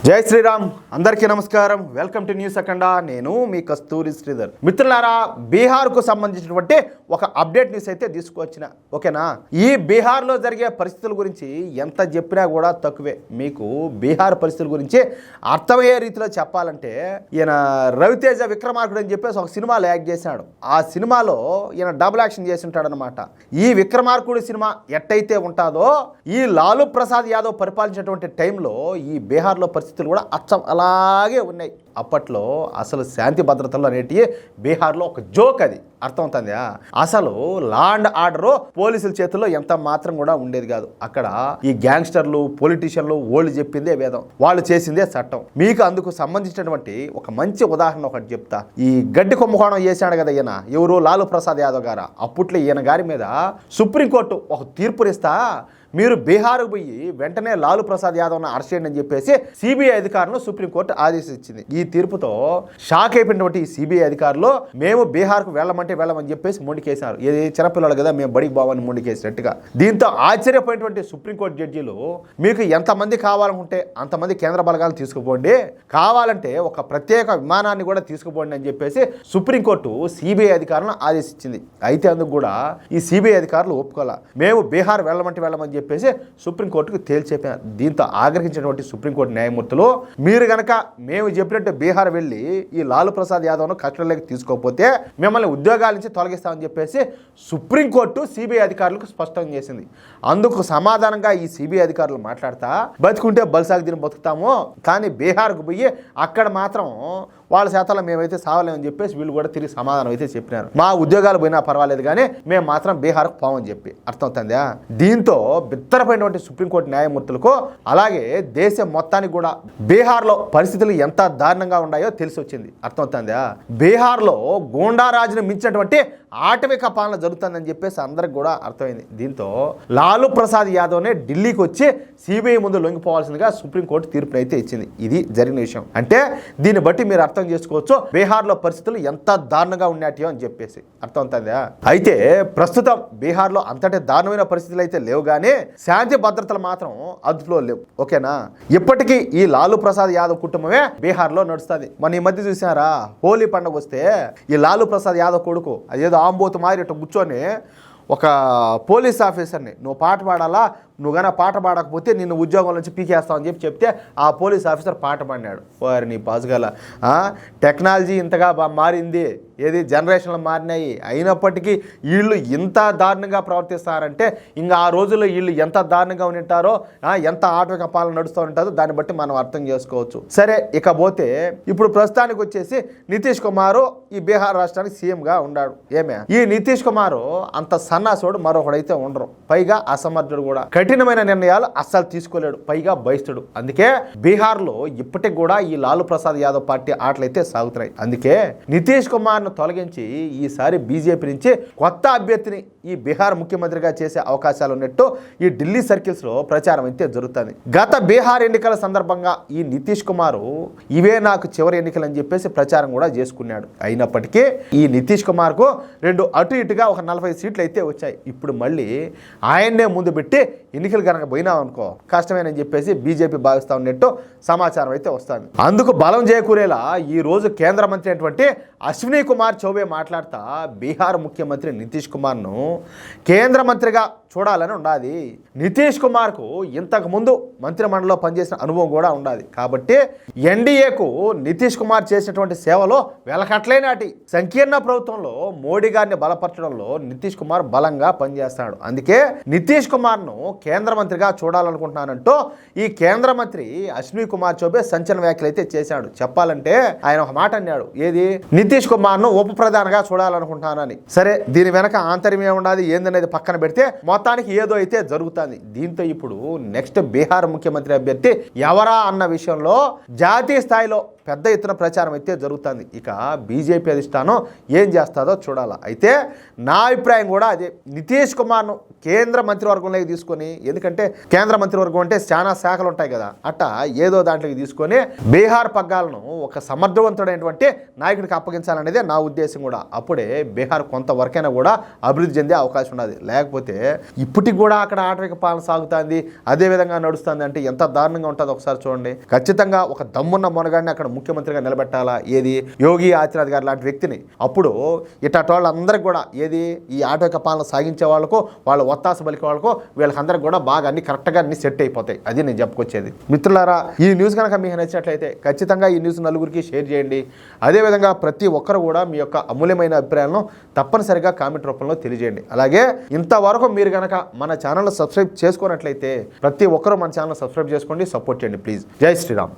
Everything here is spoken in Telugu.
జై శ్రీరామ్. అందరికీ నమస్కారం. వెల్కమ్ టు న్యూస్ అఖండ. నేను మీ కస్తూరి శ్రీధర్. మిత్రులారా, బీహార్కు సంబంధించినటువంటి ఒక అప్డేట్ న్యూస్ అయితే తీసుకొచ్చిన. ఓకేనా? ఈ బీహార్లో జరిగే పరిస్థితుల గురించి ఎంత చెప్పినా కూడా తక్కువే. మీకు బీహార్ పరిస్థితుల గురించి అర్థమయ్యే రీతిలో చెప్పాలంటే, ఈయన రవితేజ విక్రమార్కుడు అని చెప్పేసి ఒక సినిమాలో యాక్ట్ చేశాడు. ఆ సినిమాలో ఈయన డబుల్ యాక్షన్ చేసి ఉంటాడు అనమాట. ఈ విక్రమార్కుడు సినిమా ఎట్టయితే ఉంటుందో, ఈ లాలూ ప్రసాద్ యాదవ్ పరిపాలించినటువంటి టైంలో ఈ బీహార్లో పరిస్థితులు కూడా అచ్చం అలాగే ఉన్నాయి. అప్పట్లో అసలు శాంతి భద్రతలు అనేటివి బీహార్లో ఒక జోక్. అది అర్థమవుతుందా? అసలు లా అండ్ ఆర్డర్ పోలీసుల చేతుల్లో ఎంత మాత్రం కూడా ఉండేది కాదు. అక్కడ ఈ గ్యాంగ్స్టర్లు, పొలిటీషియన్లు వాళ్ళు చెప్పిందే వేదం, వాళ్ళు చేసిందే చట్టం. మీకు అందుకు సంబంధించినటువంటి ఒక మంచి ఉదాహరణ ఒకటి చెప్తా. ఈ గడ్డి కుంభకోణం చేశాడు కదా ఈయన, ఎవరు? లాలూ ప్రసాద్ యాదవ్ గారు. అప్పట్లో ఈయన గారి మీద సుప్రీంకోర్టు ఒక తీర్పునిస్తా, మీరు బీహార్కు పోయి వెంటనే లాలూ ప్రసాద్ యాదవ్ను అరెస్ట్ చేయండి అని చెప్పేసి సిబిఐ అధికారులను సుప్రీంకోర్టు ఆదేశించింది. ఈ తీర్పుతో షాక్ అయిపోయినటువంటి సిబిఐ అధికారులు మేము బీహార్కు వెళ్ళమని చెప్పేసి మొండికేశారు. ఇది చిన్నపిల్లలు కదా, మేము బడికి బావని మొండికేసినట్టుగా. దీంతో ఆశ్చర్యపోయినటువంటి సుప్రీంకోర్టు జడ్జీలు, మీకు ఎంతమంది కావాలనుకుంటే అంతమంది కేంద్ర బలగాలను తీసుకుపోండి, కావాలంటే ఒక ప్రత్యేక విమానాన్ని కూడా తీసుకుపోండి అని చెప్పేసి సుప్రీంకోర్టు సిబిఐ అధికారులను ఆదేశించింది. అయితే అందుకు కూడా ఈ సిబిఐ అధికారులు ఒప్పుకోలే. మేము బీహార్ వెళ్ళమని చెప్పేసి సుప్రీంకోర్టుకు తేల్చేపారు. దీంతో ఆగ్రహించినటువంటి సుప్రీంకోర్టు న్యాయమూర్తులు, మీరు గనక మేము చెప్పినట్టు బీహార్ వెళ్ళి ఈ లాలూ ప్రసాద్ యాదవ్ను కస్టడీలోకి తీసుకోకపోతే మిమ్మల్ని ఉద్యోగాల నుంచి తొలగిస్తామని చెప్పేసి సుప్రీంకోర్టు సిబిఐ అధికారులకు స్పష్టం చేసింది. అందుకు సమాధానంగా ఈ సిబిఐ అధికారులు మాట్లాడతా, బతుకుంటే బల్సాకు దీన్ని బతుకుతాము, కానీ బీహార్కు పోయి అక్కడ మాత్రం వాళ్ళ శాతాలు మేమైతే సావలేమని చెప్పేసి వీళ్ళు కూడా తిరిగి సమాధానం అయితే చెప్పినారు. మా ఉద్యోగాలు పోయినా పర్వాలేదు కానీ మేము మాత్రం బీహార్కు పోమని చెప్పి. అర్థమవుతుందా? దీంతో బిత్తరపోయినటువంటి సుప్రీంకోర్టు న్యాయమూర్తులకు, అలాగే దేశం మొత్తానికి కూడా బీహార్లో పరిస్థితులు ఎంత దారుణంగా ఉన్నాయో తెలిసి వచ్చింది. అర్థమవుతుందా? బీహార్లో గూండారాజును మించినటువంటి ఆటవిక పాలన జరుగుతుందని చెప్పేసి అందరికి కూడా అర్థమైంది. దీంతో లాలూ ప్రసాద్ యాదవ్నే ఢిల్లీకి వచ్చి సిబిఐ ముందు లొంగిపోవాల్సిందిగా సుప్రీంకోర్టు తీర్పును అయితే ఇచ్చింది. ఇది జరిగిన విషయం. అంటే దీన్ని బట్టి మీరు అర్థం చేసుకోవచ్చు బీహార్లో పరిస్థితులు ఎంత దారుణంగా ఉన్నాయో అని చెప్పేసి. అర్థమవుతుందా? అయితే ప్రస్తుతం బీహార్లో అంతటి దారుణమైన పరిస్థితులు అయితే లేవు, కానీ శాంతి భద్రతలు మాత్రం అదుపులో లేవు. ఓకేనా? ఇప్పటికీ ఈ లాలూ ప్రసాద్ యాదవ్ కుటుంబమే బీహార్లో నడుస్తుంది. మన ఈ మధ్య చూసారా, హోలీ పండుగ వస్తే ఈ లాలూ ప్రసాద్ యాదవ్ కొడుకు అదేదో ఆంబోతు మారి ఇట్లా కూర్చొని ఒక పోలీస్ ఆఫీసర్ని, నువ్వు పాట పాడాలా, నువ్వు కానీ పాట పాడకపోతే నిన్ను ఉద్యోగం నుంచి పీకేస్తావని చెప్తే ఆ పోలీస్ ఆఫీసర్ పాట పాడినాడు. వారి నీ పాసుగల టెక్నాలజీ ఇంతగా మారింది, ఏది జనరేషన్లు మారినాయి, అయినప్పటికీ వీళ్ళు ఇంత దారుణంగా ప్రవర్తిస్తారంటే ఇంకా ఆ రోజుల్లో వీళ్ళు ఎంత దారుణంగా ఉంటారో, ఎంత ఆటవిక పాలన నడుస్తూ ఉంటుందో దాన్ని బట్టి మనం అర్థం చేసుకోవచ్చు. సరే, ఇకపోతే ఇప్పుడు ప్రస్తుతానికి వచ్చేసి నితీష్ కుమార్ ఈ బీహార్ రాష్ట్రానికి సీఎంగా ఉన్నాడు. ఏమే ఈ నితీష్ కుమార్ అంత సన్నాసుడు మరొకడైతే ఉండరు, పైగా అసమర్థుడు కూడా. కఠినమైన నిర్ణయాలు అస్సలు తీసుకోలేడు, పైగా బహిస్తుడు. అందుకే బీహార్లో ఇప్పటికి కూడా ఈ లాలూ ప్రసాద్ యాదవ్ పార్టీ ఆటలైతే సాగుతున్నాయి. అందుకే నితీష్ కుమార్ను తొలగించి ఈసారి బీజేపీ నుంచి కొత్త అభ్యర్థిని ఈ బీహార్ ముఖ్యమంత్రిగా చేసే అవకాశాలు ఉన్నట్టు ఈ ఢిల్లీ సర్కిల్స్ లో ప్రచారం అయితే జరుగుతుంది. గత బీహార్ ఎన్నికల సందర్భంగా ఈ నితీష్ కుమార్ ఇవే నాకు చివరి ఎన్నికలు అని చెప్పేసి ప్రచారం కూడా చేసుకున్నాడు. అయినప్పటికీ ఈ నితీష్ కుమార్ కు రెండు అటు ఇటుగా ఒక 40 సీట్లు అయితే వచ్చాయి. ఇప్పుడు మళ్ళీ ఆయన్నే ముందు పెట్టి ఎన్నికలు కనుక పోయినాం అనుకో కష్టమేనని చెప్పేసి బీజేపీ భావిస్తా ఉన్నట్టు సమాచారం అయితే వస్తుంది. అందుకు బలం చేకూరేలా ఈ రోజు కేంద్ర మంత్రి అయినటువంటి అశ్విని కుమార్ చౌబే మాట్లాడుతా, బీహార్ ముఖ్యమంత్రి నితీష్ కుమార్ను కేంద్ర మంత్రిగా చూడాలని ఉండాలి. నితీష్ కుమార్కు ఇంతకు ముందు మంత్రిమండలిలో పనిచేసిన అనుభవం కూడా ఉండాలి. కాబట్టి ఎన్డీఏకు నితీష్ కుమార్ చేసినటువంటి సేవలో వెలకట్లేనాటి సంకీర్ణ ప్రభుత్వంలో మోడీ గారిని బలపరచడంలో నితీష్ కుమార్ బలంగా పనిచేస్తాడు. అందుకే నితీష్ కుమార్ను కేంద్ర మంత్రిగా చూడాలనుకుంటున్నానంటూ ఈ కేంద్ర మంత్రి అశ్విని కుమార్ చౌబే సంచలన వ్యాఖ్యలు అయితే చేశాడు. చెప్పాలంటే ఆయన ఒక మాట అన్నాడు, ఏది నితీష్ కుమార్ను ఉప ప్రధానిగా చూడాలనుకుంటున్నానని. సరే, దీని వెనక ఆంతర్యం ఏముండాలి ఏందనేది పక్కన పెడితే మొత్తానికి ఏదో అయితే జరుగుతుంది. దీంతో ఇప్పుడు నెక్స్ట్ బీహార్ ముఖ్యమంత్రి అభ్యర్థి ఎవరా అన్న విషయంలో జాతీయ స్థాయిలో పెద్ద ఎత్తున ప్రచారం అయితే జరుగుతుంది. ఇక బీజేపీ అధిష్టానం ఏం చేస్తుందో చూడాలా. అయితే నా అభిప్రాయం కూడా అదే, నితీష్ కుమార్ను కేంద్ర మంత్రివర్గంలోకి తీసుకొని, ఎందుకంటే కేంద్ర మంత్రివర్గం అంటే చాలా శాఖలు ఉంటాయి కదా, అట్టా ఏదో దాంట్లోకి తీసుకొని బీహార్ పగ్గాలను ఒక సమర్థవంతుడైనటువంటి నాయకుడికి అప్పగించాలనేదే నా ఉద్దేశం కూడా. అప్పుడే బీహార్ కొంతవరకైనా కూడా అభివృద్ధి చెందే అవకాశం ఉన్నది. లేకపోతే ఇప్పటికి కూడా అక్కడ ఆటవిక పాలన సాగుతుంది, అదే విధంగా నడుస్తుంది అంటే ఎంత దారుణంగా ఉంటుందో ఒకసారి చూడండి. ఖచ్చితంగా ఒక దమ్మున్న మొనగాడిని అక్కడ ముఖ్యమంత్రిగా నిలబెట్టాలా, ఏది యోగి ఆదిత్యనాథ్ గారు లాంటి వ్యక్తిని. అప్పుడు ఇట్లాంటి వాళ్ళందరికీ కూడా ఏది ఈ ఆటవిక పాలన సాగించే వాళ్ళకు, వాళ్ళ ఒత్తాస పలికే వాళ్ళకు, వీళ్ళకందరికి కూడా బాగా అన్ని కరెక్ట్గా అన్ని సెట్ అయిపోతాయి. అది నేను చెప్పుకొచ్చేది. మిత్రులారా, ఈ న్యూస్ కనుక మీకు నచ్చినట్లయితే ఖచ్చితంగా ఈ న్యూస్ నలుగురికి షేర్ చేయండి. అదేవిధంగా ప్రతి ఒక్కరు కూడా మీ యొక్క అమూల్యమైన అభిప్రాయాలను తప్పనిసరిగా కామెంట్ రూపంలో తెలియజేయండి. అలాగే ఇంతవరకు మీరు కనుక మన ఛానల్ సబ్స్క్రైబ్ చేసుకున్నట్లయితే ప్రతి ఒక్కరూ మన ఛానల్ సబ్స్క్రైబ్ చేసుకోండి, సపోర్ట్ చేయండి ప్లీజ్. జై శ్రీరామ్.